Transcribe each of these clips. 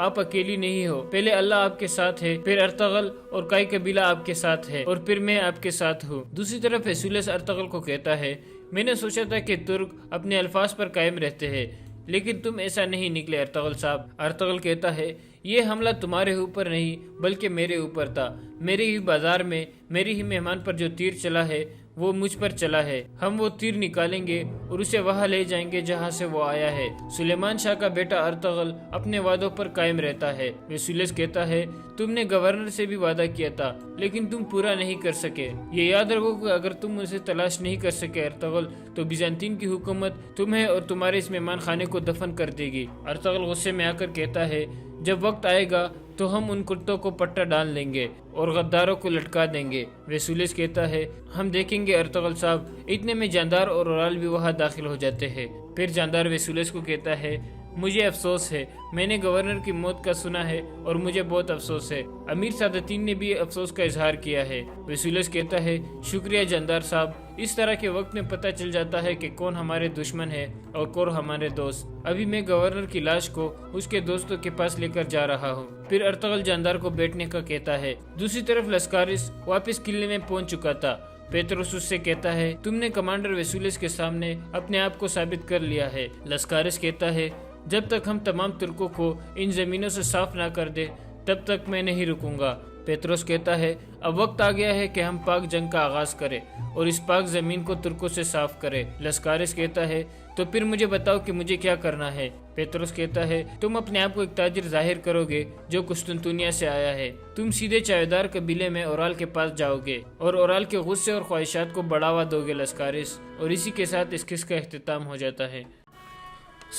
آپ اکیلی نہیں ہو، پہلے اللہ آپ کے ساتھ ہے، پھر ارطغرل اور کئی قبیلہ آپ کے ساتھ ہے، اور پھر میں آپ کے ساتھ ہوں۔ دوسری طرف ویسولیس ارطغرل کو کہتا ہے میں نے سوچا تھا کہ ترک اپنے الفاظ پر قائم رہتے ہیں، لیکن تم ایسا نہیں نکلے ارطغرل صاحب۔ ارطغرل کہتا ہے یہ حملہ تمہارے اوپر نہیں بلکہ میرے اوپر تھا، میرے ہی بازار میں میری ہی مہمان پر جو تیر چلا ہے وہ مجھ پر چلا ہے، ہم وہ تیر نکالیں گے اور اسے وہاں لے جائیں گے جہاں سے وہ آیا ہے۔ سلیمان شاہ کا بیٹا ارطغرل اپنے وعدوں پر قائم رہتا ہے۔ ویسولیس کہتا ہے تم نے گورنر سے بھی وعدہ کیا تھا لیکن تم پورا نہیں کر سکے، یہ یاد رکھو کہ اگر تم اسے تلاش نہیں کر سکے ارطغرل تو بیزنطین کی حکومت تمہیں اور تمہارے اس مہمان خانے کو دفن کر دے گی۔ ارطغرل غصے میں آ کر کہتا ہے جب وقت آئے گا تو ہم ان کتوں کو پٹا ڈال دیں گے اور غداروں کو لٹکا دیں گے۔ ویسولیس کہتا ہے ہم دیکھیں گے ارطغرل صاحب۔ اتنے میں جاندار اور اورال بھی وہاں داخل ہو جاتے ہیں۔ پھر جاندار ویسولیس کو کہتا ہے مجھے افسوس ہے، میں نے گورنر کی موت کا سنا ہے اور مجھے بہت افسوس ہے۔ امیر سعادتین نے بھی افسوس کا اظہار کیا ہے۔ ویسولیس کہتا ہے شکریہ جاندار صاحب، اس طرح کے وقت میں پتہ چل جاتا ہے کہ کون ہمارے دشمن ہے اور کون ہمارے دوست۔ ابھی میں گورنر کی لاش کو اس کے دوستوں کے پاس لے کر جا رہا ہوں۔ پھر ارطغرل جاندار کو بیٹھنے کا کہتا ہے۔ دوسری طرف لسکارس واپس قلعے میں پہنچ چکا تھا۔ پیتروس اس سے کہتا ہے تم نے کمانڈر ویسولیس کے سامنے اپنے آپ کو ثابت کر لیا ہے۔ لسکارس کہتا ہے جب تک ہم تمام ترکوں کو ان زمینوں سے صاف نہ کر دے تب تک میں نہیں رکوں گا۔ پیتروس کہتا ہے اب وقت آ گیا ہے کہ ہم پاک جنگ کا آغاز کریں اور اس پاک زمین کو ترکوں سے صاف کریں۔ لسکارس کہتا ہے تو پھر مجھے بتاؤ کہ مجھے کیا کرنا ہے۔ پیتروس کہتا ہے تم اپنے آپ کو ایک تاجر ظاہر کرو گے جو قسطنطنیہ سے آیا ہے، تم سیدھے چائیدار قبیلے میں اورال کے پاس جاؤ گے اور اورال کے غصے اور خواہشات کو بڑھاوا دو گے لسکارس۔ اور اسی کے ساتھ اس قصے کا اختتام ہو جاتا ہے۔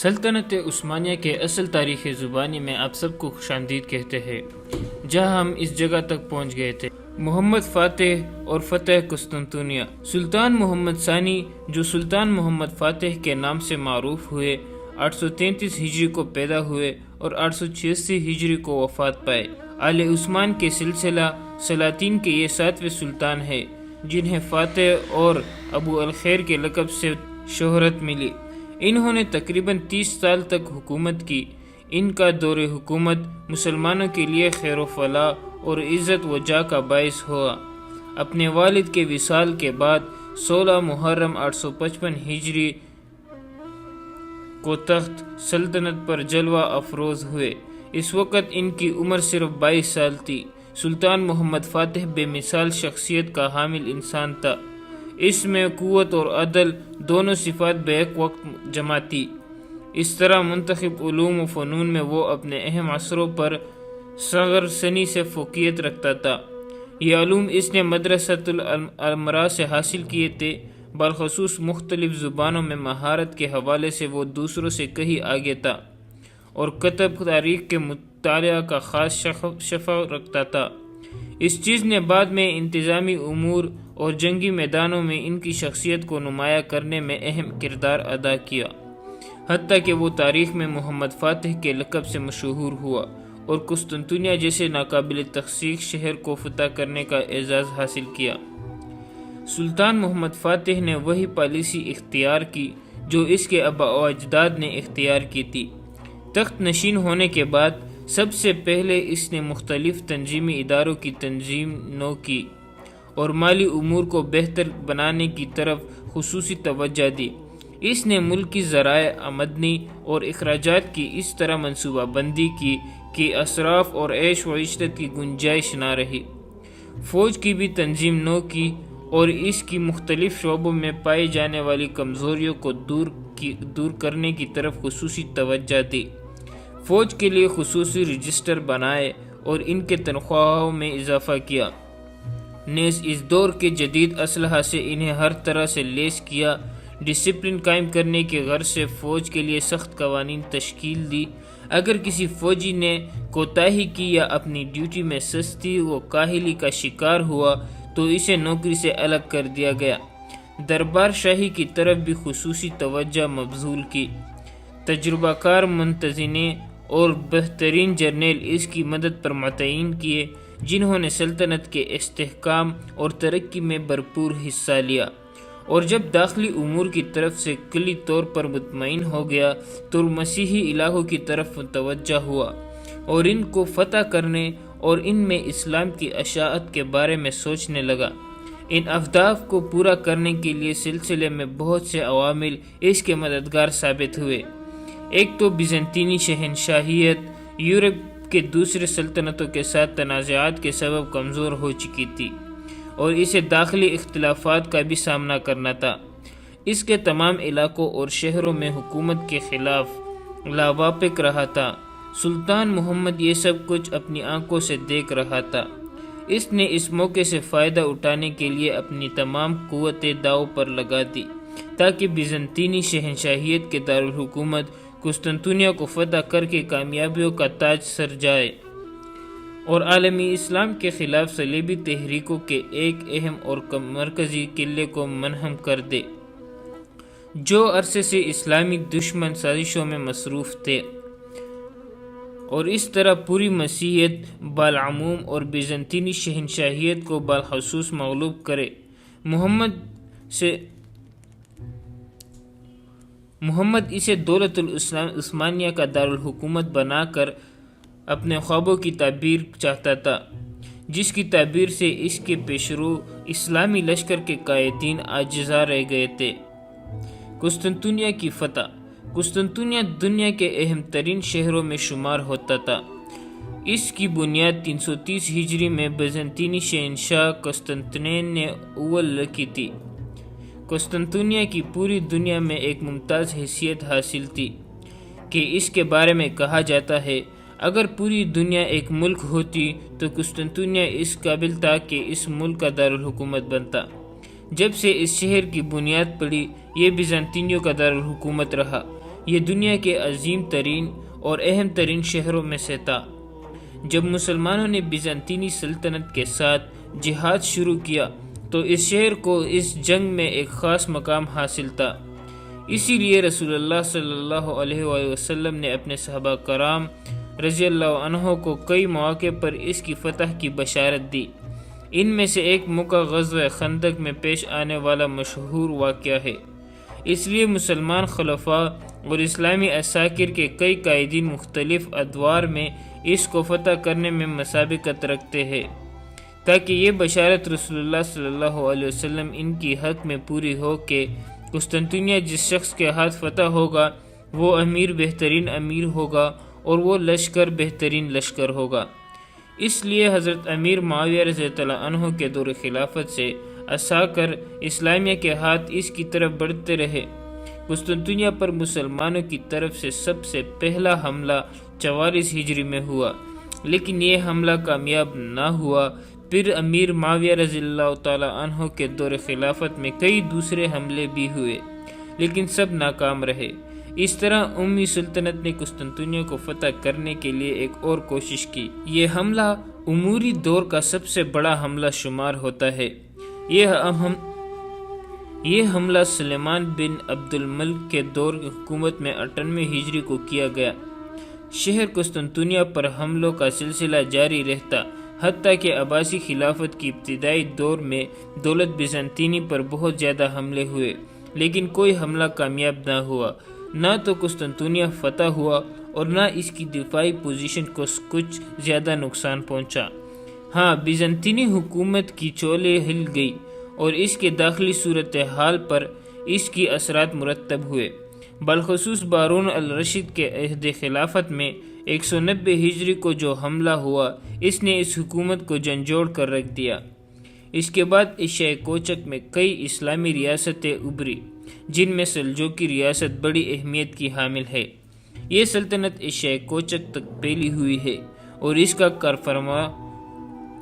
سلطنت عثمانیہ کے اصل تاریخ زبانی میں آپ سب کو خوش آمدید کہتے ہیں، جہاں ہم اس جگہ تک پہنچ گئے تھے۔ محمد فاتح اور فتح قسطنطنیہ۔ سلطان محمد ثانی جو سلطان محمد فاتح کے نام سے معروف ہوئے، 833 ہجری کو پیدا ہوئے اور 886 ہجری کو وفات پائے۔ آل عثمان کے سلسلہ سلاطین کے یہ 7ویں سلطان ہیں جنہیں فاتح اور ابو الخیر کے لقب سے شہرت ملی۔ انہوں نے تقریباً 30 سال تک حکومت کی۔ ان کا دور حکومت مسلمانوں کے لیے خیر و فلاح اور عزت و جاہ کا باعث ہوا۔ اپنے والد کے وصال کے بعد 16 محرم 855 ہجری کو تخت سلطنت پر جلوہ افروز ہوئے۔ اس وقت ان کی عمر صرف 22 سال تھی۔ سلطان محمد فاتح بے مثال شخصیت کا حامل انسان تھا۔ اس میں قوت اور عدل دونوں صفات بیک وقت جمع تھی۔ اس طرح منتخب علوم و فنون میں وہ اپنے اہم عصروں پر صغر سنی سے فوقیت رکھتا تھا۔ یہ علوم اس نے مدرسۃ الامراء سے حاصل کیے تھے۔ بالخصوص مختلف زبانوں میں مہارت کے حوالے سے وہ دوسروں سے کہیں آگے تھا اور کتب تاریخ کے مطالعہ کا خاص شفق رکھتا تھا۔ اس چیز نے بعد میں انتظامی امور اور جنگی میدانوں میں ان کی شخصیت کو نمایاں کرنے میں اہم کردار ادا کیا، حتیٰ کہ وہ تاریخ میں محمد فاتح کے لقب سے مشہور ہوا اور قسطنطنیہ جیسے ناقابل تحقیق شہر کو فتح کرنے کا اعزاز حاصل کیا۔ سلطان محمد فاتح نے وہی پالیسی اختیار کی جو اس کے آباء و اجداد نے اختیار کی تھی۔ تخت نشین ہونے کے بعد سب سے پہلے اس نے مختلف تنظیمی اداروں کی تنظیم نو کی اور مالی امور کو بہتر بنانے کی طرف خصوصی توجہ دی۔ اس نے ملکی ذرائع آمدنی اور اخراجات کی اس طرح منصوبہ بندی کی کہ اسراف اور عیش و عشرت کی گنجائش نہ رہی۔ فوج کی بھی تنظیم نو کی اور اس کی مختلف شعبوں میں پائی جانے والی کمزوریوں کو دور کرنے کی طرف خصوصی توجہ دی۔ فوج کے لیے خصوصی رجسٹر بنائے اور ان کے تنخواہوں میں اضافہ کیا۔ نیز اس دور کے جدید اسلحہ سے انہیں ہر طرح سے لیس کیا۔ ڈسپلن قائم کرنے کی غرض سے فوج کے لیے سخت قوانین تشکیل دی۔ اگر کسی فوجی نے کوتاہی کی یا اپنی ڈیوٹی میں سستی و کاہلی کا شکار ہوا تو اسے نوکری سے الگ کر دیا گیا۔ دربار شاہی کی طرف بھی خصوصی توجہ مبذول کی۔ تجربہ کار منتظمین اور بہترین جرنیل اس کی مدد پر متعین کیے جنہوں نے سلطنت کے استحکام اور ترقی میں بھرپور حصہ لیا، اور جب داخلی امور کی طرف سے کلی طور پر مطمئن ہو گیا تو مسیحی الہوں کی طرف متوجہ ہوا۔ اور ان کو فتح کرنے اور ان میں اسلام کی اشاعت کے بارے میں سوچنے لگا۔ ان اہداف کو پورا کرنے کے لیے سلسلے میں بہت سے عوامل اس کے مددگار ثابت ہوئے۔ ایک تو بیزنطینی شہنشاہیت یورپ کے دوسرے سلطنتوں کے ساتھ تنازعات کے سبب کمزور ہو چکی تھی اور اسے داخلی اختلافات کا بھی سامنا کرنا تھا۔ اس کے تمام علاقوں اور شہروں میں حکومت کے خلاف لاواپک رہا تھا۔ سلطان محمد یہ سب کچھ اپنی آنکھوں سے دیکھ رہا تھا۔ اس نے اس موقع سے فائدہ اٹھانے کے لیے اپنی تمام قوتیں داؤ پر لگا دی تاکہ بیزنطینی شہنشاہیت کے دارالحکومت قسطنطنیہ کو فتح کر کے کامیابیوں کا تاج سر جائے اور عالمی اسلام کے خلاف صلیبی تحریکوں کے ایک اہم اور مرکزی قلعے کو منہدم کر دے جو عرصے سے اسلامی دشمن سازشوں میں مصروف تھے، اور اس طرح پوری مسیحیت بالعموم اور بیزنطینی شہنشاہیت کو بالخصوص مغلوب کرے۔ محمد اسے دولت العثمانیہ کا دارالحکومت بنا کر اپنے خوابوں کی تعبیر چاہتا تھا، جس کی تعبیر سے اس کے پیشرو اسلامی لشکر کے قائدین عاجزاں رہ گئے تھے۔ قسطنطنیہ کی فتح۔ قسطنطنیہ دنیا کے اہم ترین شہروں میں شمار ہوتا تھا۔ اس کی بنیاد 330 ہجری میں بیزنطینی شہنشاہ قسطنطین نے اول رکھی تھی۔ قسطنطنیہ کی پوری دنیا میں ایک ممتاز حیثیت حاصل تھی کہ اس کے بارے میں کہا جاتا ہے اگر پوری دنیا ایک ملک ہوتی تو قسطنطنیہ اس قابل تھا کہ اس ملک کا دارالحکومت بنتا۔ جب سے اس شہر کی بنیاد پڑی یہ بیزنطینیوں کا دارالحکومت رہا۔ یہ دنیا کے عظیم ترین اور اہم ترین شہروں میں سے تھا۔ جب مسلمانوں نے بیزنطینی سلطنت کے ساتھ جہاد شروع کیا تو اس شہر کو اس جنگ میں ایک خاص مقام حاصل تھا۔ اسی لیے رسول اللہ صلی اللہ علیہ وآلہ وسلم نے اپنے صحابہ کرام رضی اللہ عنہ کو کئی مواقع پر اس کی فتح کی بشارت دی۔ ان میں سے ایک موقع غزوہ خندق میں پیش آنے والا مشہور واقعہ ہے۔ اس لیے مسلمان خلفاء اور اسلامی عساکر کے کئی قائدین مختلف ادوار میں اس کو فتح کرنے میں مسابقت رکھتے ہیں تاکہ یہ بشارت رسول اللہ صلی اللہ علیہ وسلم ان کی حق میں پوری ہو کہ قسطنطنیہ جس شخص کے ہاتھ فتح ہوگا وہ امیر بہترین امیر ہوگا اور وہ لشکر بہترین لشکر ہوگا۔ اس لیے حضرت امیر معاویہ رضی اللہ عنہ کے دور خلافت سے عساکر اسلامیہ کے ہاتھ اس کی طرف بڑھتے رہے۔ قسطنطنیہ پر مسلمانوں کی طرف سے سب سے پہلا حملہ 44 ہجری میں ہوا، لیکن یہ حملہ کامیاب نہ ہوا۔ پھر امیر معاویہ رضی اللہ تعالی عنہ کے دور خلافت میں کئی دوسرے حملے بھی ہوئے، لیکن سب ناکام رہے۔ اس طرح امی سلطنت نے قسطنطنیہ کو فتح کرنے کے لیے ایک اور کوشش کی۔ یہ حملہ اموری دور کا سب سے بڑا حملہ شمار ہوتا ہے۔ یہ حملہ سلیمان بن عبد الملک کے دور حکومت میں 98 ہجری کو کیا گیا۔ شہر قسطنطنیہ پر حملوں کا سلسلہ جاری رہتا، حتیٰ کہ عباسی خلافت کی ابتدائی دور میں دولت بیزنطینی پر بہت زیادہ حملے ہوئے، لیکن کوئی حملہ کامیاب نہ ہوا۔ نہ تو قسطنطنیہ فتح ہوا اور نہ اس کی دفاعی پوزیشن کو کچھ زیادہ نقصان پہنچا۔ ہاں، بیزنطینی حکومت کی چولیں ہل گئی اور اس کے داخلی صورتحال پر اس کی اثرات مرتب ہوئے۔ بالخصوص ہارون الرشید کے عہد خلافت میں 190 ہجری کو جو حملہ ہوا اس نے اس حکومت کو جھنجھوڑ کر رکھ دیا۔ اس کے بعد ایشیا کوچک میں کئی اسلامی ریاستیں ابھری جن میں سلجوقی ریاست بڑی اہمیت کی حامل ہے۔ یہ سلطنت ایشیا کوچک تک پھیلی ہوئی ہے اور اس کا کارفرما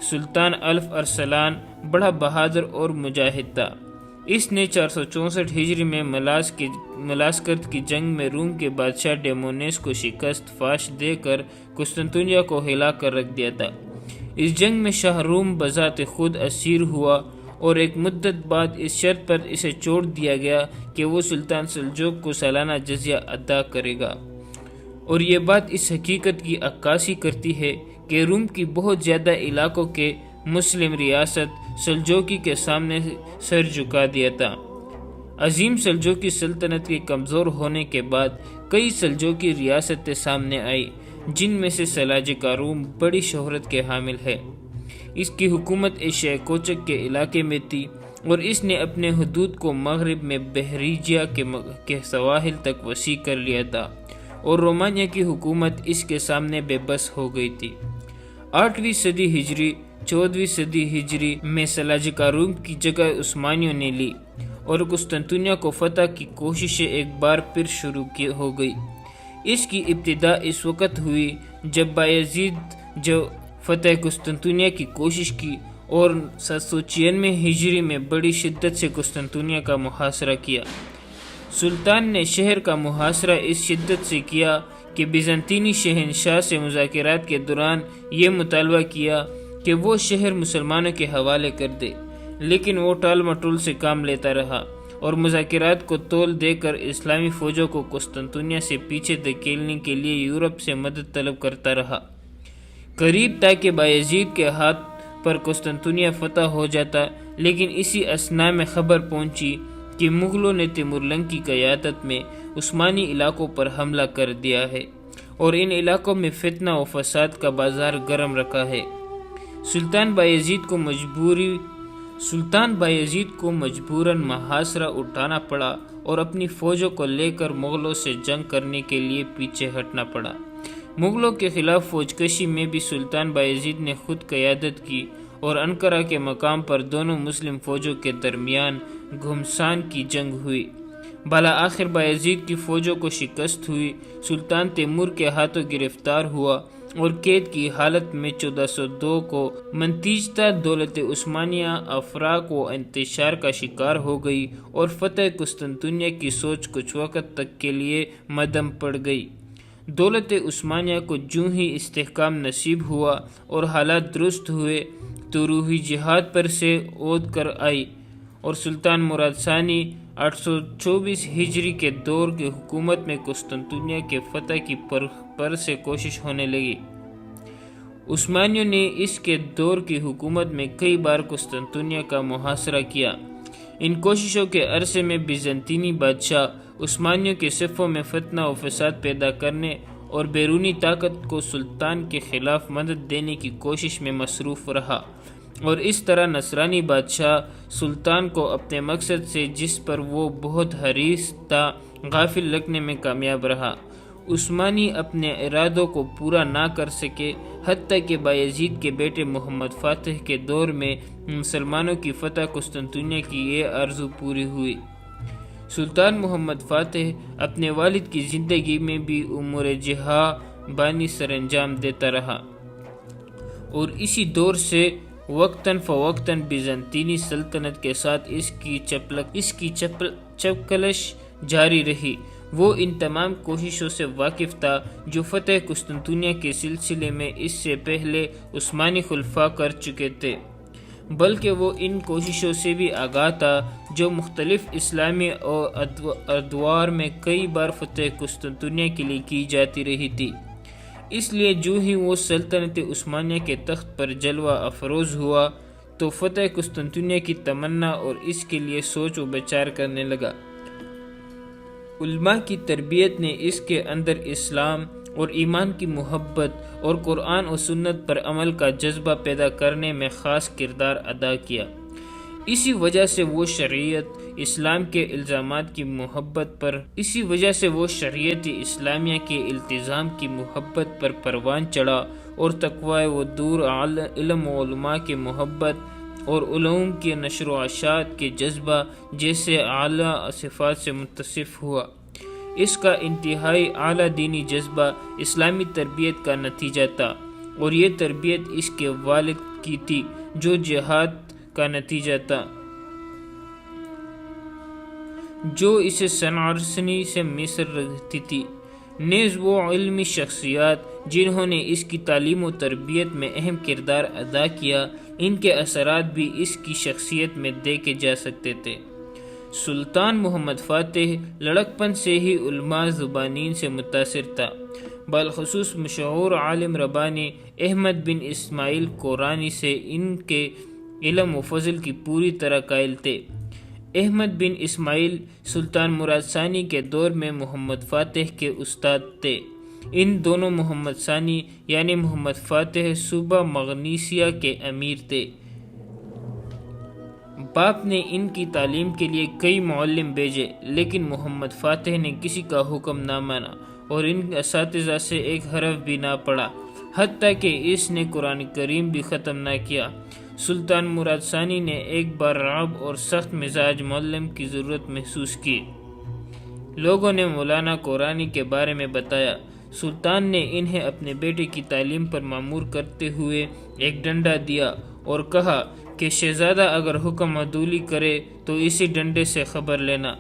سلطان الف ارسلان بڑا بہادر اور مجاہد تھا۔ اس نے 464 ہجری میں ملاسکرت کی جنگ میں روم کے بادشاہ ڈیمونیس کو شکست فاش دے کر قسطنطنیہ کو ہلا کر رکھ دیا تھا۔ اس جنگ میں شاہ روم بذات خود اسیر ہوا اور ایک مدت بعد اس شرط پر اسے چھوڑ دیا گیا کہ وہ سلطان سلجوق کو سالانہ جزیہ ادا کرے گا، اور یہ بات اس حقیقت کی عکاسی کرتی ہے کہ روم کی بہت زیادہ علاقوں کے مسلم ریاست سلجوقی کے سامنے سر جھکا دیا تھا۔ عظیم سلجوقی سلطنت کے کمزور ہونے کے بعد کئی سلجوقی ریاستیں سامنے آئی، جن میں سے سلاجقہ روم بڑی شہرت کے حامل ہے۔ اس کی حکومت ایشیا کوچک کے علاقے میں تھی اور اس نے اپنے حدود کو مغرب میں بحریجیا کے سواحل تک وسیع کر لیا تھا اور رومانیہ کی حکومت اس کے سامنے بے بس ہو گئی تھی۔ 8ویں صدی ہجری 14ویں صدی ہجری میں سلاجقہ روم کی جگہ عثمانیوں نے لی اور قسطنطنیہ کو فتح کی کوششیں ایک بار پھر شروع ہو گئی۔ اس کی ابتدا اس وقت ہوئی جب بایزید جو فتح قسطنطنیہ کی کوشش کی اور 796 ہجری میں بڑی شدت سے قسطنطنیہ کا محاصرہ کیا۔ سلطان نے شہر کا محاصرہ اس شدت سے کیا کہ بیزنطینی شہنشاہ سے مذاکرات کے دوران یہ مطالبہ کیا کہ وہ شہر مسلمانوں کے حوالے کر دے، لیکن وہ ٹال مٹول سے کام لیتا رہا اور مذاکرات کو تول دے کر اسلامی فوجوں کو قسطنطنیہ سے پیچھے دھکیلنے کے لیے یورپ سے مدد طلب کرتا رہا، قریب تاکہ بایزید کے ہاتھ پر قسطنطنیہ فتح ہو جاتا۔ لیکن اسی اثناء میں خبر پہنچی کہ مغلوں نے تیمورلنگ کی قیادت میں عثمانی علاقوں پر حملہ کر دیا ہے اور ان علاقوں میں فتنہ و فساد کا بازار گرم رکھا ہے۔ سلطان بایزید کو مجبوراً محاصرہ اٹھانا پڑا اور اپنی فوجوں کو لے کر مغلوں سے جنگ کرنے کے لیے پیچھے ہٹنا پڑا۔ مغلوں کے خلاف فوج کشی میں بھی سلطان بایزید نے خود قیادت کی اور انقرہ کے مقام پر دونوں مسلم فوجوں کے درمیان گھمسان کی جنگ ہوئی۔ بالآخر بایزید کی فوجوں کو شکست ہوئی، سلطان تیمور کے ہاتھوں گرفتار ہوا اور قید کی حالت میں 1402 کو منتیجتا دولت عثمانیہ افراق و انتشار کا شکار ہو گئی اور فتح قسطنطنیہ کی سوچ کچھ وقت تک کے لیے مدھم پڑ گئی۔ دولت عثمانیہ کو جوں ہی استحکام نصیب ہوا اور حالات درست ہوئے تو روحی جہاد پر سے عود کر آئی اور سلطان مراد ثانی 824 ہجری کے دور کی حکومت میں قسطنطنیہ کے فتح کی پر سے کوشش ہونے لگی۔ عثمانیوں نے اس کے دور کی حکومت میں کئی بار قسطنطنیہ کا محاصرہ کیا۔ ان کوششوں کے عرصے میں بیزنطینی بادشاہ عثمانیوں کے صفوں میں فتنہ و فساد پیدا کرنے اور بیرونی طاقت کو سلطان کے خلاف مدد دینے کی کوشش میں مصروف رہا اور اس طرح نصرانی بادشاہ سلطان کو اپنے مقصد سے جس پر وہ بہت حریص تھا غافل رکھنے میں کامیاب رہا۔ عثمانی اپنے ارادوں کو پورا نہ کر سکے، حتیٰ کہ بایزید کے بیٹے محمد فاتح کے دور میں مسلمانوں کی فتح قسطنطنیہ کی یہ آرزو پوری ہوئی۔ سلطان محمد فاتح اپنے والد کی زندگی میں بھی امور جہاں بانی سر انجام دیتا رہا اور اسی دور سے وقتاً فوقتاً بیزنطینی سلطنت کے ساتھ اس کی چپکلش جاری رہی۔ وہ ان تمام کوششوں سے واقف تھا جو فتح قسطنطنیہ کے سلسلے میں اس سے پہلے عثمانی خلفاء کر چکے تھے، بلکہ وہ ان کوششوں سے بھی آگاہ تھا جو مختلف اسلامی ادوار میں کئی بار فتح قسطنطنیہ کے لیے کی جاتی رہی تھی۔ اس لیے جو ہی وہ سلطنت عثمانیہ کے تخت پر جلوہ افروز ہوا تو فتح قسطنطنیہ کی تمنا اور اس کے لیے سوچ و بچار کرنے لگا۔ علماء کی تربیت نے اس کے اندر اسلام اور ایمان کی محبت اور قرآن و سنت پر عمل کا جذبہ پیدا کرنے میں خاص کردار ادا کیا۔ اسی وجہ سے وہ شریعت اسلام کے الزامات کی محبت پر شریعت اسلامیہ کے التزام کی محبت پر پروان چڑھا اور تقوی و دور علم و علماء کی محبت اور علوم کے نشر و اشاعت کے جذبہ جیسے اعلیٰ صفات سے متصف ہوا۔ اس کا انتہائی اعلیٰ دینی جذبہ اسلامی تربیت کا نتیجہ تھا اور یہ تربیت اس کے والد کی تھی جو جہاد کا نتیجہ تھا، جو اسے سنعرسنی سے مصر رہتی تھی۔ نیز وہ علمی شخصیات جنہوں نے اس کی تعلیم و تربیت میں اہم کردار ادا کیا، ان کے اثرات بھی اس کی شخصیت میں دیکھے جا سکتے تھے۔ سلطان محمد فاتح لڑکپن سے ہی علماء زبانین سے متاثر تھا، بالخصوص مشہور عالم ربانی احمد بن اسماعیل کورانی سے ان کے علم و فضل کی پوری طرح قائل تھے۔ احمد بن اسماعیل سلطان مراد ثانی کے دور میں محمد فاتح کے استاد تھے۔ ان دونوں محمد ثانی یعنی محمد فاتح صوبہ مغنیسیہ کے امیر تھے۔ باپ نے ان کی تعلیم کے لیے کئی معلم بھیجے، لیکن محمد فاتح نے کسی کا حکم نہ مانا اور ان اساتذہ سے ایک حرف بھی نہ پڑھا، حتیٰ کہ اس نے قرآن کریم بھی ختم نہ کیا۔ سلطان مراد ثانی نے ایک بار رعب اور سخت مزاج معلم کی ضرورت محسوس کی۔ لوگوں نے مولانا قرانی کے بارے میں بتایا۔ سلطان نے انہیں اپنے بیٹے کی تعلیم پر مامور کرتے ہوئے ایک ڈنڈا دیا اور کہا کہ شہزادہ اگر حکم عدولی کرے تو اسی ڈنڈے سے خبر لینا۔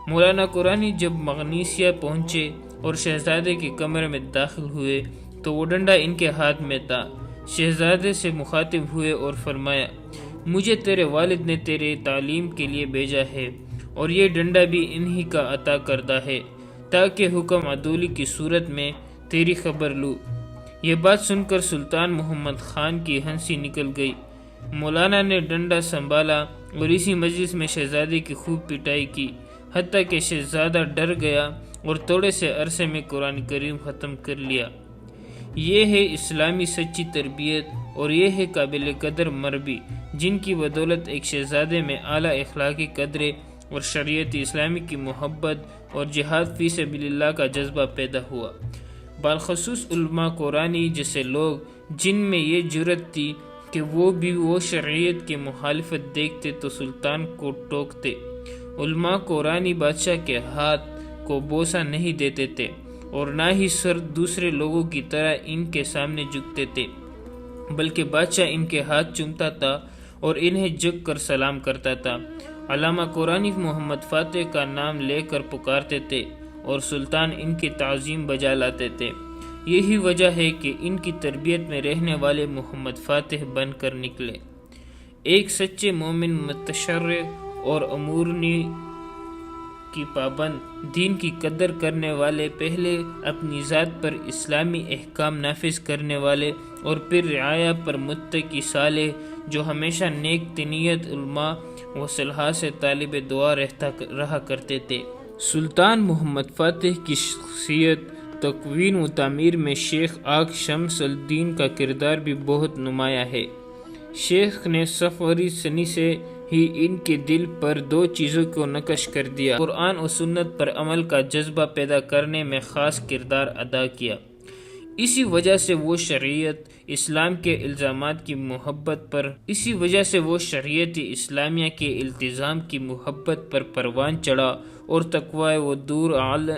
مولانا قرانی جب مغنیسیہ پہنچے اور شہزادے کے کمرے میں داخل ہوئے تو وہ ڈنڈا ان کے ہاتھ میں تھا۔ شہزادے سے مخاطب ہوئے اور فرمایا، مجھے تیرے والد نے تیرے تعلیم کے لیے بھیجا ہے اور یہ ڈنڈا بھی انہی کا عطا کردہ ہے تاکہ حکم عدولی کی صورت میں تیری خبر لوں۔ یہ بات سن کر سلطان محمد خان کی ہنسی نکل گئی۔ مولانا نے ڈنڈا سنبھالا اور اسی مجلس میں شہزادے کی خوب پٹائی کی، حتیٰ کہ شہزادہ ڈر گیا اور تھوڑے سے عرصے میں قرآن کریم ختم کر لیا۔ یہ ہے اسلامی سچی تربیت اور یہ ہے قابل قدر مربی، جن کی بدولت ایک شہزادے میں اعلیٰ اخلاقی قدرے اور شریعت اسلامی کی محبت اور جہاد فی سبیل اللہ کا جذبہ پیدا ہوا۔ بالخصوص علماء قرانی جیسے لوگ جن میں یہ جرأت تھی کہ وہ شریعت کی مخالفت دیکھتے تو سلطان کو ٹوکتے۔ علماء قرانی بادشاہ کے ہاتھ کو بوسہ نہیں دیتے تھے اور نہ ہی سر دوسرے لوگوں کی طرح ان کے سامنے جھکتے تھے، بلکہ بادشاہ ان کے ہاتھ چومتا تھا اور انہیں جھک کر سلام کرتا تھا۔ علامہ قرانی محمد فاتح کا نام لے کر پکارتے تھے اور سلطان ان کی تعظیم بجا لاتے تھے۔ یہی وجہ ہے کہ ان کی تربیت میں رہنے والے محمد فاتح بن کر نکلے۔ ایک سچے مومن، متشرع اور امورنی کی پابند، دین کی قدر کرنے والے، پہلے اپنی ذات پر اسلامی احکام نافذ کرنے والے اور پھر رعایا پر متقی صالح، جو ہمیشہ نیک نیت علماء و صلحاء سے طالب دعا رہا کرتے تھے۔ سلطان محمد فاتح کی شخصیت تکوین و تعمیر میں شیخ آق شمس الدین کا کردار بھی بہت نمایاں ہے۔ شیخ نے سفری سنی سے ہی ان کے دل پر دو چیزوں کو نقش کر دیا، قرآن و سنت پر عمل کا جذبہ پیدا کرنے میں خاص کردار ادا کیا۔ اسی وجہ سے وہ شریعت اسلام کے الزامات کی محبت پر شریعت اسلامیہ کے التزام کی محبت پر پروان چڑھا اور تقوی و دور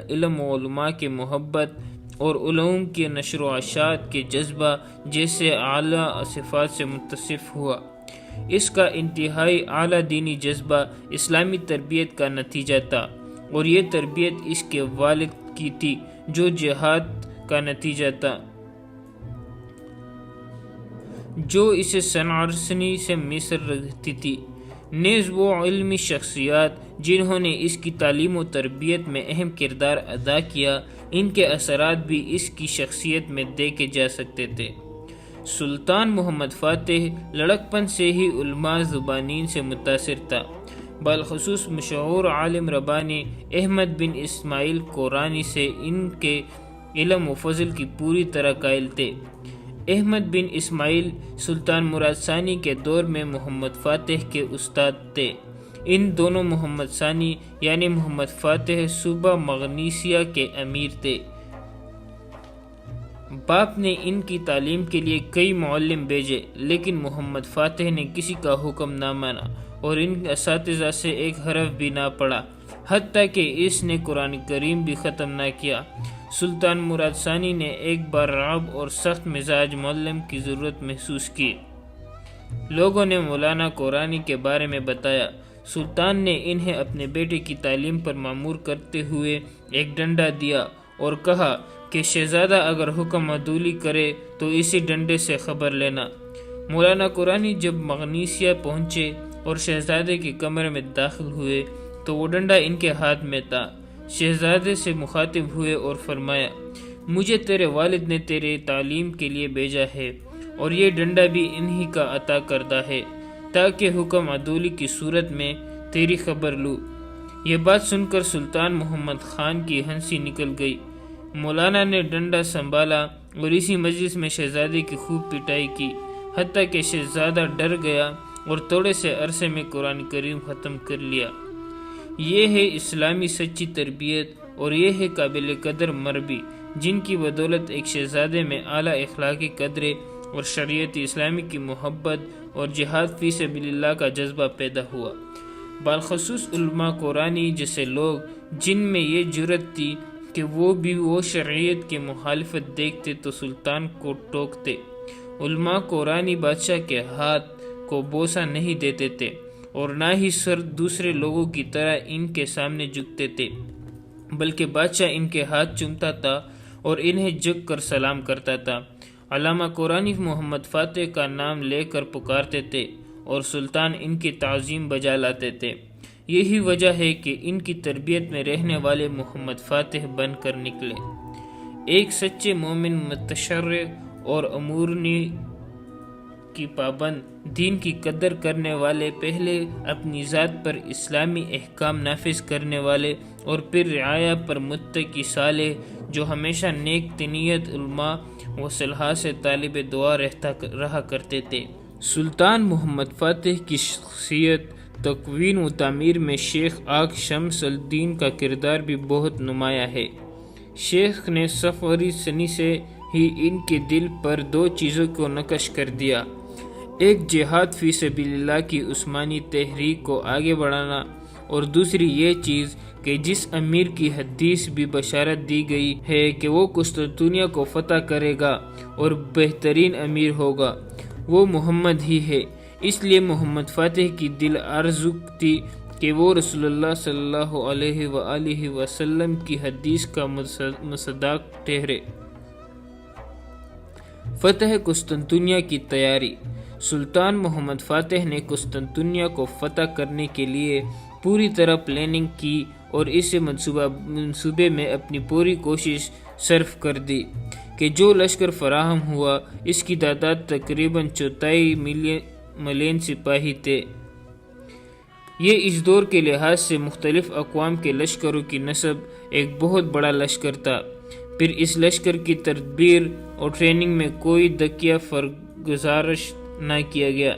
علم و علماء کے محبت اور علوم کے نشر و اشاعت کے جذبہ جیسے اعلیٰ صفات سے متصف ہوا۔ اس کا انتہائی اعلیٰ دینی جذبہ اسلامی تربیت کا نتیجہ تھا، اور یہ تربیت اس کے والد کی تھی جو جہاد کا نتیجہ تھا، جو اسے سنعرسنی سے مصر رہتی تھی۔ نیز وہ علمی شخصیات جنہوں نے اس کی تعلیم و تربیت میں اہم کردار ادا کیا، ان کے اثرات بھی اس کی شخصیت میں دیکھے جا سکتے تھے۔ سلطان محمد فاتح لڑکپن سے ہی علماء زبانین سے متاثر تھا، بالخصوص مشہور عالم ربانی احمد بن اسماعیل قرانی سے ان کے علم و فضل کی پوری طرح قائل تھے۔ احمد بن اسماعیل سلطان مراد ثانی کے دور میں محمد فاتح کے استاد تھے۔ ان دونوں محمد ثانی یعنی محمد فاتح صوبہ مغنیسیہ کے امیر تھے۔ باپ نے ان کی تعلیم کے لیے کئی معلم بھیجے، لیکن محمد فاتح نے کسی کا حکم نہ مانا اور ان اساتذہ سے ایک حرف بھی نہ پڑھا، حتیٰ کہ اس نے قرآن کریم بھی ختم نہ کیا۔ سلطان مراد ثانی نے ایک بار رعب اور سخت مزاج معلم کی ضرورت محسوس کی۔ لوگوں نے مولانا قرانی کے بارے میں بتایا۔ سلطان نے انہیں اپنے بیٹے کی تعلیم پر مامور کرتے ہوئے ایک ڈنڈا دیا اور کہا کہ شہزادہ اگر حکم عدولی کرے تو اسی ڈنڈے سے خبر لینا۔ مولانا قرانی جب مغنیسیہ پہنچے اور شہزادے کے کمرے میں داخل ہوئے تو وہ ڈنڈا ان کے ہاتھ میں تھا۔ شہزادے سے مخاطب ہوئے اور فرمایا، مجھے تیرے والد نے تیرے تعلیم کے لیے بھیجا ہے اور یہ ڈنڈا بھی انہی کا عطا کردہ ہے تاکہ حکم عدولی کی صورت میں تیری خبر لوں۔ یہ بات سن کر سلطان محمد خان کی ہنسی نکل گئی۔ مولانا نے ڈنڈا سنبھالا اور اسی مجلس میں شہزادے کی خوب پٹائی کی، حتیٰ کہ شہزادہ ڈر گیا اور تھوڑے سے عرصے میں قرآن کریم ختم کر لیا۔ یہ ہے اسلامی سچی تربیت، اور یہ ہے قابل قدر مربی جن کی بدولت ایک شہزادے میں اعلیٰ اخلاقی قدرے اور شریعت اسلامی کی محبت اور جہاد فی سبیل اللہ کا جذبہ پیدا ہوا۔ بالخصوص علماء قرآنی جیسے لوگ جن میں یہ جرأت تھی کہ وہ شریعت کی مخالفت دیکھتے تو سلطان کو ٹوکتے۔ علماء قرآنی بادشاہ کے ہاتھ کو بوسہ نہیں دیتے تھے اور نہ ہی سر دوسرے لوگوں کی طرح ان کے سامنے جھکتے تھے، بلکہ بادشاہ ان کے ہاتھ چومتا تھا اور انہیں جھک کر سلام کرتا تھا۔ علامہ قرآنی محمد فاتح کا نام لے کر پکارتے تھے اور سلطان ان کی تعظیم بجا لاتے تھے۔ یہی وجہ ہے کہ ان کی تربیت میں رہنے والے محمد فاتح بن کر نکلے۔ ایک سچے مومن، متشرع اور امورنی کی پابند، دین کی قدر کرنے والے، پہلے اپنی ذات پر اسلامی احکام نافذ کرنے والے اور پھر رعایا پر متقی صالح، جو ہمیشہ نیک نیت علماء و صلحاء سے طالب دعا رہا کرتے تھے۔ سلطان محمد فاتح کی شخصیت تکوین و تعمیر میں شیخ آق شمس الدین کا کردار بھی بہت نمایاں ہے۔ شیخ نے سفری سنی سے ہی ان کے دل پر دو چیزوں کو نقش کر دیا، ایک جہاد فی سبیل اللہ کی عثمانی تحریک کو آگے بڑھانا، اور دوسری یہ چیز کہ جس امیر کی حدیث بھی بشارت دی گئی ہے کہ وہ قسطنطنیہ کو فتح کرے گا اور بہترین امیر ہوگا، وہ محمد ہی ہے۔ اس لیے محمد فاتح کی دل آرزو تھی کہ وہ رسول اللہ صلی اللہ علیہ وآلہ وسلم کی حدیث کا مصداق ٹھہرے۔ فتح قسطنطنیہ کی تیاری۔ سلطان محمد فاتح نے قسطنطنیہ کو فتح کرنے کے لیے پوری طرح پلاننگ کی اور اس منصوبے میں اپنی پوری کوشش صرف کر دی کہ جو لشکر فراہم ہوا اس کی تعداد تقریباً 4 ملین سپاہی تھے۔ یہ اس دور کے لحاظ سے مختلف اقوام کے لشکروں کی نسب ایک بہت بڑا لشکر تھا۔ پھر اس لشکر کی تدبیر اور ٹریننگ میں کوئی دقیقہ فرگزارش نہ کیا گیا۔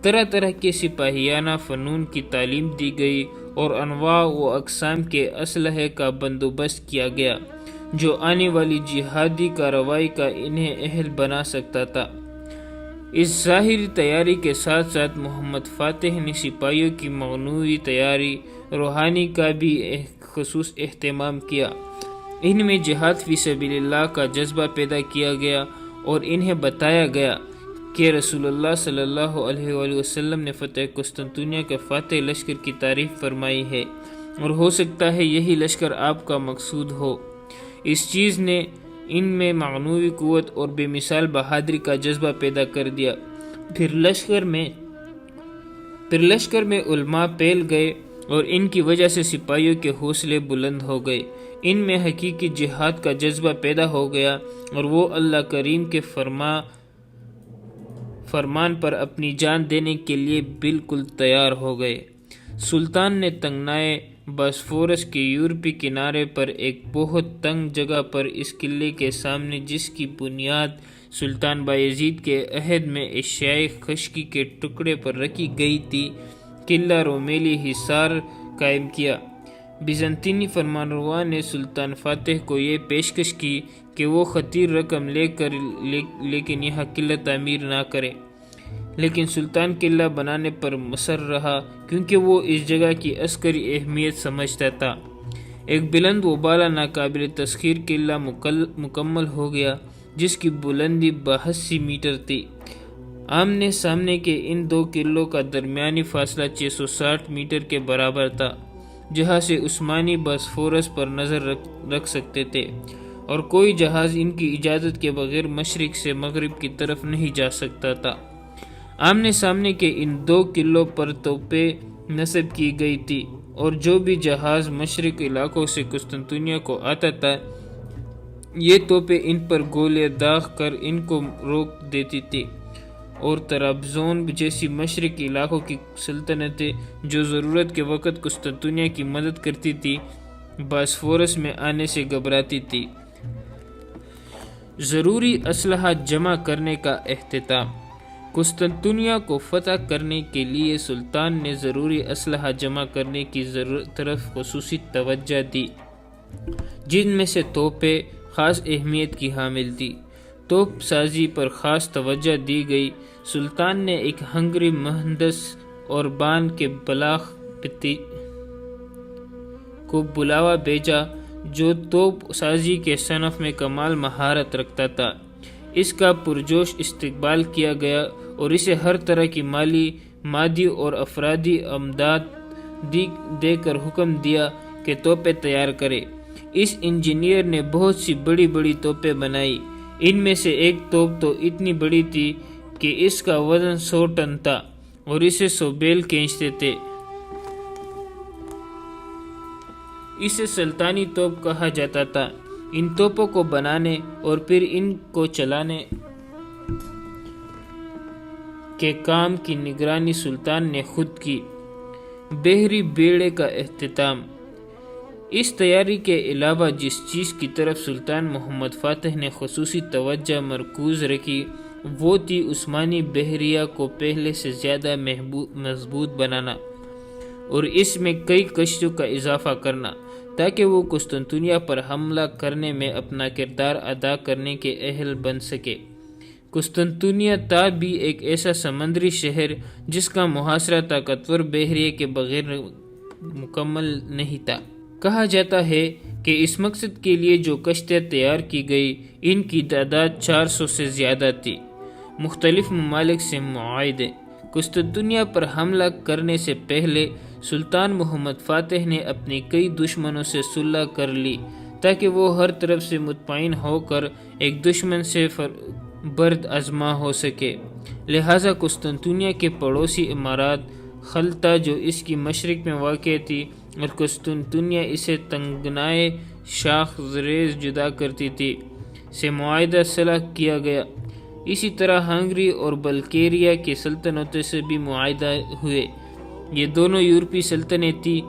طرح طرح کے سپاہیانہ فنون کی تعلیم دی گئی اور انواع و اقسام کے اسلحے کا بندوبست کیا گیا جو آنے والی جہادی کارروائی کا انہیں اہل بنا سکتا تھا۔ اس ظاہری تیاری کے ساتھ ساتھ محمد فاتح نے سپاہیوں کی معنوی تیاری، روحانی کا بھی خصوص اہتمام کیا۔ ان میں جہاد فی سبیل اللہ کا جذبہ پیدا کیا گیا اور انہیں بتایا گیا کہ رسول اللہ صلی اللہ علیہ وآلہ وسلم نے فتح قسطنطنیہ کے فاتح لشکر کی تعریف فرمائی ہے اور ہو سکتا ہے یہی لشکر آپ کا مقصود ہو۔ اس چیز نے ان میں معنوی قوت اور بے مثال بہادری کا جذبہ پیدا کر دیا۔ پھر لشکر میں علماء پھیل گئے اور ان کی وجہ سے سپاہیوں کے حوصلے بلند ہو گئے، ان میں حقیقی جہاد کا جذبہ پیدا ہو گیا اور وہ اللہ کریم کے فرمان پر اپنی جان دینے کے لیے بالکل تیار ہو گئے۔ سلطان نے تنگنائے باسفورس کے یورپی کنارے پر ایک بہت تنگ جگہ پر اس قلعے کے سامنے، جس کی بنیاد سلطان بایزید کے عہد میں ایشیائی خشکی کے ٹکڑے پر رکھی گئی تھی، قلعہ رومیلی حصار قائم کیا۔ بیزنطینی فرمانروا نے سلطان فاتح کو یہ پیشکش کی کہ وہ خطیر رقم لیکن یہاں قلعہ تعمیر نہ کرے، لیکن سلطان قلعہ بنانے پر مصر رہا کیونکہ وہ اس جگہ کی عسکری اہمیت سمجھتا تھا۔ ایک بلند و بالا ناقابل تسخیر قلعہ مکمل ہو گیا جس کی بلندی 82 میٹر تھی۔ آمنے سامنے کے ان دو قلعوں کا درمیانی فاصلہ 660 میٹر کے برابر تھا، جہاں سے عثمانی باسفورس پر نظر رکھ سکتے تھے اور کوئی جہاز ان کی اجازت کے بغیر مشرق سے مغرب کی طرف نہیں جا سکتا تھا۔ آمنے سامنے کے ان دو قلعوں پر توپیں نصب کی گئی تھی اور جو بھی جہاز مشرق علاقوں سے قسطنطنیہ کو آتا تھا، یہ توپیں ان پر گولے داغ کر ان کو روک دیتی تھی، اور طرابزون جیسی مشرقی علاقوں کی سلطنتیں جو ضرورت کے وقت قسطنطنیہ کی مدد کرتی تھی، باسفورس میں آنے سے گھبراتی تھی۔ ضروری اسلحہ جمع کرنے کا اہتمام۔ قسطنطنیہ کو فتح کرنے کے لیے سلطان نے ضروری اسلحہ جمع کرنے کی طرف خصوصی توجہ دی، جن میں سے توپیں خاص اہمیت کی حامل تھیں۔ توپ سازی پر خاص توجہ دی گئی۔ سلطان نے ایک ہنگری مہندس اور بان کے بلاغ کو بلاوا بھیجا جو توپ سازی کے صنف میں کمال مہارت رکھتا تھا۔ اس کا پرجوش استقبال کیا گیا اور اسے ہر طرح کی مالی، مادی اور افرادی امداد دے کر حکم دیا کہ توپیں تیار کرے۔ اس انجینئر نے بہت سی بڑی بڑی توپیں بنائی۔ ان میں سے ایک توپ تو اتنی بڑی تھی کہ اس کا وزن 100 ٹن تھا اور اسے 100 بیل کھینچتے تھے۔ اسے سلطانی توپ کہا جاتا تھا۔ ان توپوں کو بنانے اور پھر ان کو چلانے کے کام کی نگرانی سلطان نے خود کی۔ بحری بیڑے کا اختتام۔ اس تیاری کے علاوہ جس چیز کی طرف سلطان محمد فاتح نے خصوصی توجہ مرکوز رکھی وہ تھی عثمانی بحریہ کو پہلے سے زیادہ مضبوط بنانا اور اس میں کئی کشتیوں کا اضافہ کرنا تاکہ وہ قسطنطنیہ پر حملہ کرنے میں اپنا کردار ادا کرنے کے اہل بن سکے۔ قسطنطنیہ تھا بھی ایک ایسا سمندری شہر جس کا محاصرہ طاقتور بحریے کے بغیر مکمل نہیں تھا۔ کہا جاتا ہے کہ اس مقصد کے لیے جو کشتیاں تیار کی گئی ان کی تعداد 400 سے زیادہ تھی۔ مختلف ممالک سے معاہدے۔ قسطنطنیہ پر حملہ کرنے سے پہلے سلطان محمد فاتح نے اپنے کئی دشمنوں سے صلح کر لی تاکہ وہ ہر طرف سے مطمئن ہو کر ایک دشمن سے برد آزما ہو سکے۔ لہٰذا قسطنطنیہ کے پڑوسی امارات خلطہ جو اس کی مشرق میں واقع تھی اور قسطنطنیہ اسے تنگنائے شاخ زریز جدا کرتی تھی سے معاہدہ صلح کیا گیا۔ اسی طرح ہنگری اور بلغیریا کی سلطنتوں سے بھی معاہدہ ہوئے۔ یہ دونوں یورپی سلطنتیں تھیں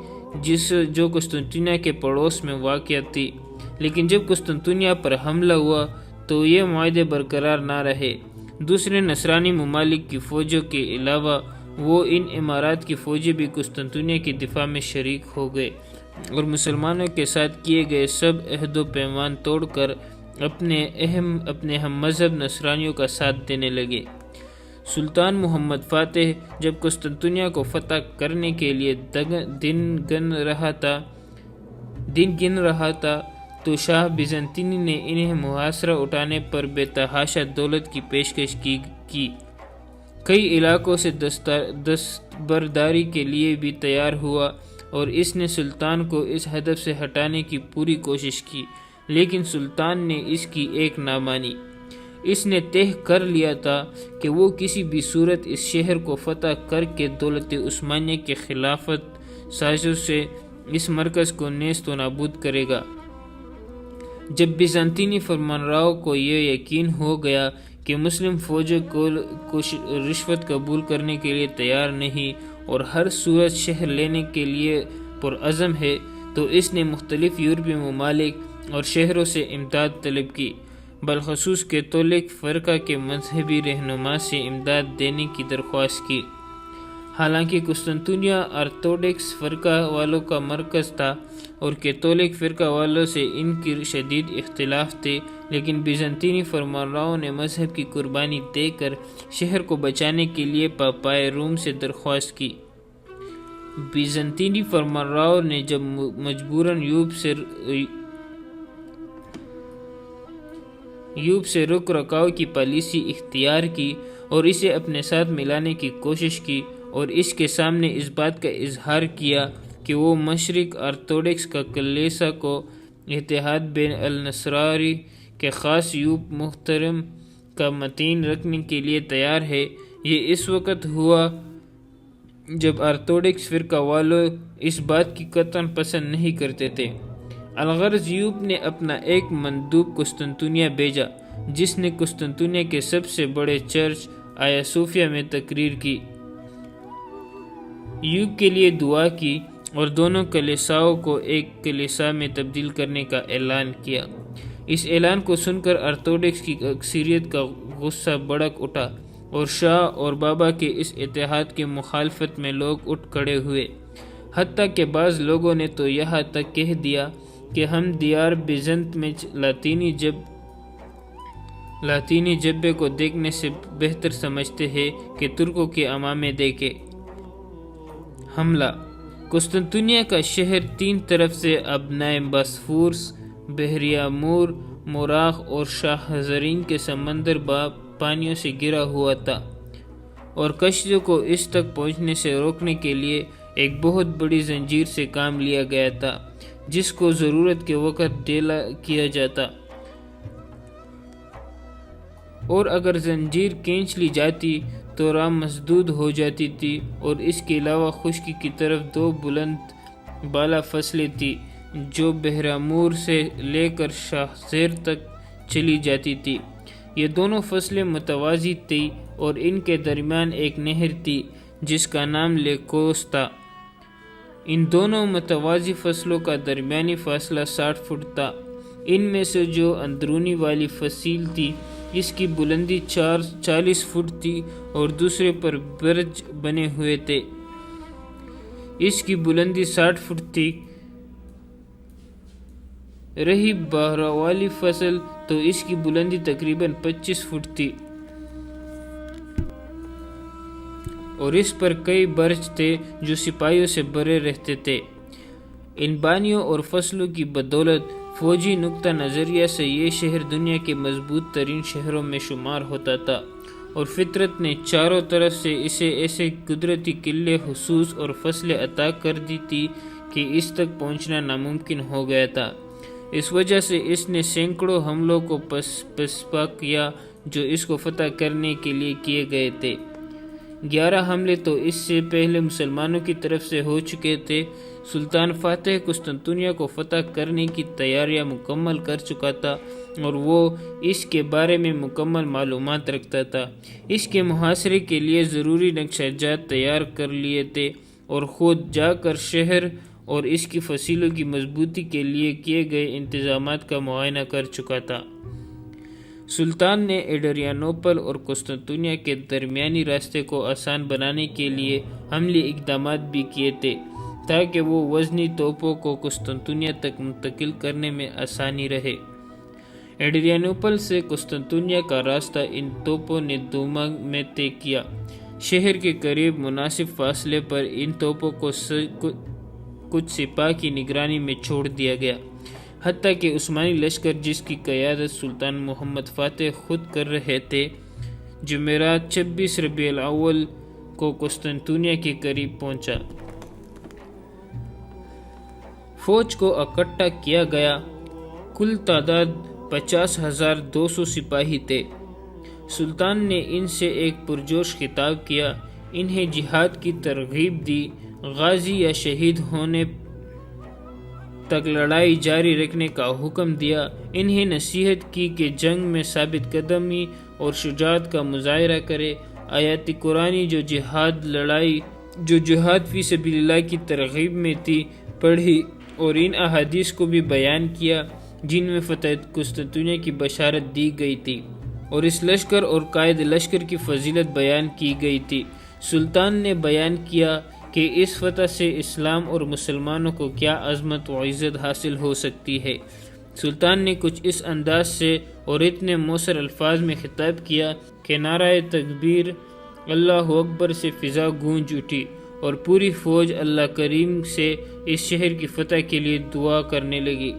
جو قسطنطنیہ کے پڑوس میں واقع تھی، لیکن جب قسطنطنیہ پر حملہ ہوا تو یہ معاہدے برقرار نہ رہے۔ دوسرے نصرانی ممالک کی فوجوں کے علاوہ وہ ان امارات کی فوجیں بھی قسطنطنیہ کی دفاع میں شریک ہو گئے اور مسلمانوں کے ساتھ کیے گئے سب عہد و پیمان توڑ کر اپنے ہم مذہب نصرانیوں کا ساتھ دینے لگے۔ سلطان محمد فاتح جب قسطنطنیہ کو فتح کرنے کے لیے دن گن رہا تھا تو شاہ بیزنطینی نے انہیں محاصرہ اٹھانے پر بے تحاشا دولت کی پیشکش کی۔ کئی علاقوں سے دستبرداری کے لیے بھی تیار ہوا اور اس نے سلطان کو اس ہدف سے ہٹانے کی پوری کوشش کی، لیکن سلطان نے اس کی ایک نہ مانی۔ اس نے طے کر لیا تھا کہ وہ کسی بھی صورت اس شہر کو فتح کر کے دولت عثمانیہ کے خلافت سازوں سے اس مرکز کو نیست و نابود کرے گا۔ جب بیزنطینی فرمانرواؤں کو یہ یقین ہو گیا کہ مسلم فوجوں کو رشوت قبول کرنے کے لیے تیار نہیں اور ہر صورت شہر لینے کے لیے پرعزم ہے، تو اس نے مختلف یورپی ممالک اور شہروں سے امداد طلب کی، بالخصوص کیتھولک فرقہ کے مذہبی رہنما سے امداد دینے کی درخواست کی۔ حالانکہ قسطنطنیہ آرتھوڈکس فرقہ والوں کا مرکز تھا اور کیتھولک فرقہ والوں سے ان کی شدید اختلاف تھے، لیکن بیزنطینی فرمانرواؤں نے مذہب کی قربانی دے کر شہر کو بچانے کے لیے پاپائے روم سے درخواست کی۔ بیزنطینی فرمانرواؤں نے جب مجبوراً یوب سے رک رکاو کی پالیسی اختیار کی اور اسے اپنے ساتھ ملانے کی کوشش کی اور اس کے سامنے اس بات کا اظہار کیا کہ وہ مشرق آرتھوڈکس کا کلیسا کو اتحاد بین النصارى کے خاص یوب محترم کا متین رکھنے کے لیے تیار ہے۔ یہ اس وقت ہوا جب آرتھوڈکس فرقہ والوں اس بات کی قطعاً پسند نہیں کرتے تھے۔ الغرض یوب نے اپنا ایک مندوب قسطنطنیہ بھیجا جس نے قسطنطنیہ کے سب سے بڑے چرچ آیا صوفیہ میں تقریر کی، یوب کے لیے دعا کی اور دونوں کلیساؤں کو ایک کلیسا میں تبدیل کرنے کا اعلان کیا۔ اس اعلان کو سن کر آرتھوڈکس کی اکثریت کا غصہ بھڑک اٹھا اور شاہ اور بابا کے اس اتحاد کی مخالفت میں لوگ اٹھ کھڑے ہوئے۔ حتیٰ کہ بعض لوگوں نے تو یہاں تک کہہ دیا کہ ہم دیار بیزنط میں لاطینی جبے کو دیکھنے سے بہتر سمجھتے ہیں کہ ترکوں کے امامے دیکھے۔ حملہ۔ قسطنطنیہ کا شہر 3 طرف سے ابنائے باسفورس، بحیرہ موراخ اور شاہ حزرین کے سمندر پانیوں سے گرا ہوا تھا، اور کشتیوں کو اس تک پہنچنے سے روکنے کے لیے ایک بہت بڑی زنجیر سے کام لیا گیا تھا، جس کو ضرورت کے وقت ڈھیلا کیا جاتا، اور اگر زنجیر کھینچ لی جاتی تو راہ مسدود ہو جاتی تھی۔ اور اس کے علاوہ خشکی کی طرف 2 بلند بالا فصلیں تھیں جو بحیرہ مور سے لے کر شاہ زیر تک چلی جاتی تھی۔ یہ دونوں فصلیں متوازی تھیں اور ان کے درمیان ایک نہر تھی جس کا نام لیکوس تھا۔ ان دونوں متوازی فصلوں کا درمیانی فاصلہ 60 فٹ تھا۔ ان میں سے جو اندرونی والی فصیل تھی اس کی بلندی 40 فٹ تھی اور دوسرے پر برج بنے ہوئے تھے، اس کی بلندی 60 فٹ تھی۔ رہی باہر والی فصل تو اس کی بلندی تقریباً 25 فٹ تھی اور اس پر کئی برج تھے جو سپاہیوں سے بھرے رہتے تھے۔ ان بانیوں اور فصلوں کی بدولت فوجی نقطہ نظریہ سے یہ شہر دنیا کے مضبوط ترین شہروں میں شمار ہوتا تھا، اور فطرت نے چاروں طرف سے اسے ایسے قدرتی قلعے، حصول اور فصلیں عطا کر دی تھی کہ اس تک پہنچنا ناممکن ہو گیا تھا۔ اس وجہ سے اس نے سینکڑوں حملوں کو پسپا کیا جو اس کو فتح کرنے کے لیے کیے گئے تھے۔ 11 حملے تو اس سے پہلے مسلمانوں کی طرف سے ہو چکے تھے۔ سلطان فاتح قسطنطنیہ کو فتح کرنے کی تیاریاں مکمل کر چکا تھا اور وہ اس کے بارے میں مکمل معلومات رکھتا تھا۔ اس کے محاصرے کے لیے ضروری نقشہ جات تیار کر لیے تھے اور خود جا کر شہر اور اس کی فصیلوں کی مضبوطی کے لیے کیے گئے انتظامات کا معائنہ کر چکا تھا۔ سلطان نے ایڈریانوپل اور قسطنطنیہ کے درمیانی راستے کو آسان بنانے کے لیے عملی اقدامات بھی کیے تھے تاکہ وہ وزنی توپوں کو قسطنطنیہ تک منتقل کرنے میں آسانی رہے۔ ایڈریانوپل سے قسطنطنیہ کا راستہ ان توپوں نے 2 ماہ میں طے کیا۔ شہر کے قریب مناسب فاصلے پر ان توپوں کو کچھ سپاہ کی نگرانی میں چھوڑ دیا گیا، حتیٰ کہ عثمانی لشکر جس کی قیادت سلطان محمد فاتح خود کر رہے تھے، جمعرات 26 ربیع الاول کو قسطنطنیہ کے قریب پہنچا۔ فوج کو اکٹھا کیا گیا۔ کل تعداد 50,200 سپاہی تھے۔ سلطان نے ان سے ایک پرجوش خطاب کیا، انہیں جہاد کی ترغیب دی، غازی یا شہید ہونے تک لڑائی جاری رکھنے کا حکم دیا، انہیں نصیحت کی کہ جنگ میں ثابت قدمی اور شجاعت کا مظاہرہ کرے، آیات قرآنی جو جہاد فی سبیل اللہ کی ترغیب میں تھی پڑھی، اور ان احادیث کو بھی بیان کیا جن میں فتح قسطنطنیہ کی بشارت دی گئی تھی اور اس لشکر اور قائد لشکر کی فضیلت بیان کی گئی تھی۔ سلطان نے بیان کیا کہ اس فتح سے اسلام اور مسلمانوں کو کیا عظمت و عزت حاصل ہو سکتی ہے۔ سلطان نے کچھ اس انداز سے اور اتنے مؤثر الفاظ میں خطاب کیا کہ نعرہ تکبیر، اللہ اکبر سے فضا گونج اٹھی اور پوری فوج اللہ کریم سے اس شہر کی فتح کے لیے دعا کرنے لگی۔